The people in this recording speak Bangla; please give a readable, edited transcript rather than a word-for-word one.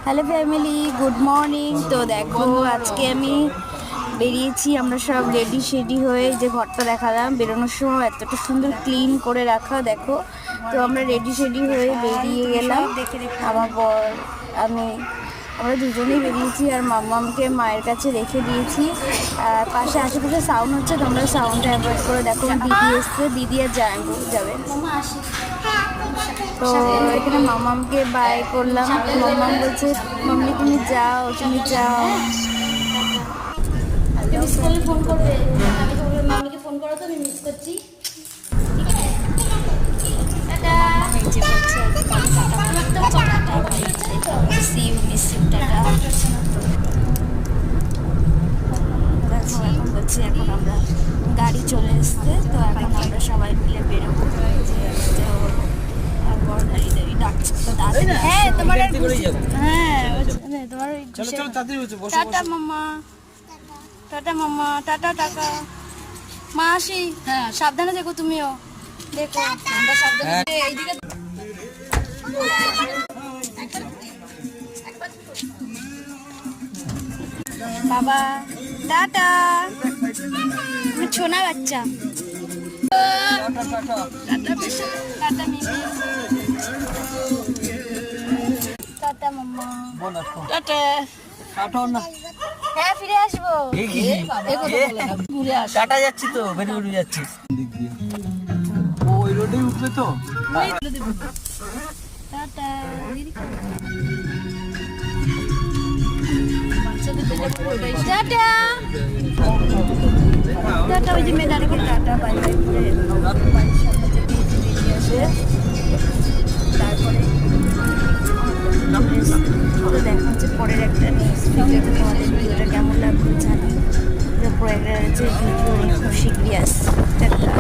Hello family, good morning. তো দেখো আজকে আমি বেরিয়েছি, আমরা সব রেডি শেডি হয়ে, যে ঘরটা দেখালাম বেরোনোর সময় এতটা সুন্দর ক্লিন করে রাখা দেখো। তো আমরা রেডি শেডি হয়ে বেরিয়ে গেলাম, আমার বর আমরা দুজনেই বেরিয়েছি। আর মাম্মামকে মায়ের কাছে রেখে দিয়েছি। আর পাশে আশেপাশে সাউন্ড হচ্ছে, তোমরা সাউন্ডটা অ্যাভয়েড করে দেখো। দিদি এসছে, দিদি আর জানবু যাবে। তো এখানে মামামকে বাই করলাম। মামাম বলছে মাম্মি তুমি যাও, তুমি যাও। মিস করলে ফোন করবে, আমি তো বলবো মাম্মিকে ফোন করো, তো আমি মিস করছি। টাটা। Miss you tata. দেখো এখন বলছি, এখন আমরা গাড়ি চলে এসছে, তো এখন আমরা সবাই মিলে বেরোবো। হ্যাঁ তোমার টাটা মাম্মা, টাটা মাম্মা, টাটা টাটা মা, আসি। হ্যাঁ সাবধানে দেখো, তুমিও দেখো আমরা সাবধানে এইদিকে। বাবা টাটা, ছোনা বাচ্চা। টাটা মিমি, টাটা মাম্মা, টাটা। হ্যাঁ ফিরে আসবো, ঘুরে আসবো। টাটা যাচ্ছি তো, বেরিয়ে যাচ্ছি। ওই রোডে উঠবে তো। টাটা। টাটা টাটা, ওই যে মেয়েদারকে টাটা বাই বাই করে বাড়ির সামনে থেকে বেরিয়ে আসে। তারপরে তো দেখা হচ্ছে পরের একটা নেক্সট ভিডিওতে। তোমাদের ভিডিওটা কেমন লাগবে জানি। পরের যে ভিডিও খুব শীঘ্রই আসছে। টাটা।